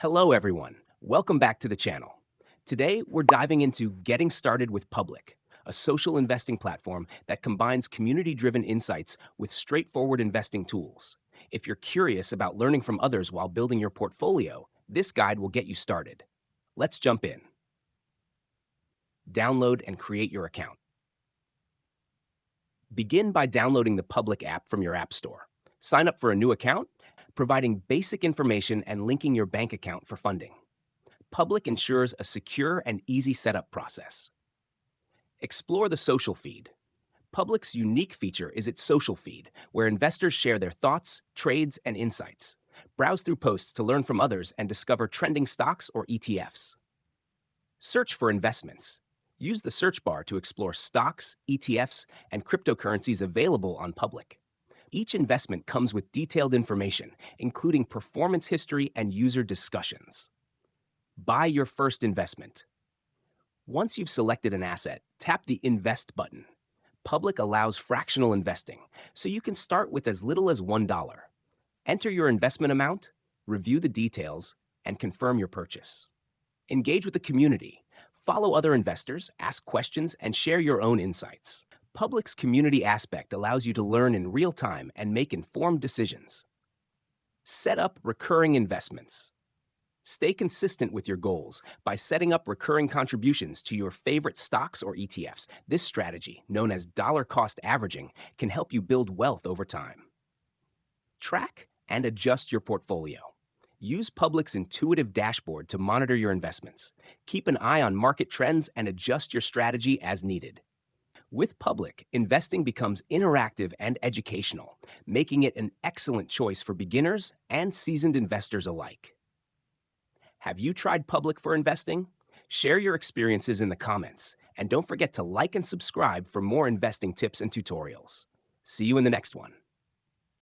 Hello, everyone. Welcome back to the channel. Today, we're diving into Getting Started with Public, a social investing platform that combines community driven insights with straightforward investing tools. If you're curious about learning from others while building your portfolio, this guide will get you started. Let's jump in. Download and create your account. Begin by downloading the Public app from your App Store. Sign up for a new account, providing basic information and linking your bank account for funding. Public ensures a secure and easy setup process. Explore the social feed. Public's unique feature is its social feed, where investors share their thoughts, trades, and insights. Browse through posts to learn from others and discover trending stocks or ETFs. Search for investments. Use the search bar to explore stocks, ETFs, and cryptocurrencies available on Public. Each investment comes with detailed information, including performance history and user discussions. Buy your first investment. Once you've selected an asset, tap the Invest button. Public allows fractional investing, so you can start with as little as $1. Enter your investment amount, review the details, and confirm your purchase. Engage with the community. Follow other investors, ask questions, and share your own insights. Public's community aspect allows you to learn in real time and make informed decisions. Set up recurring investments. Stay consistent with your goals by setting up recurring contributions to your favorite stocks or ETFs. This strategy, known as dollar cost averaging, can help you build wealth over time. Track and adjust your portfolio. Use Public's intuitive dashboard to monitor your investments. Keep an eye on market trends and adjust your strategy as needed. With Public, investing becomes interactive and educational, making it an excellent choice for beginners and seasoned investors alike. Have you tried Public for investing? Share your experiences in the comments, and don't forget to like and subscribe for more investing tips and tutorials. See you in the next one.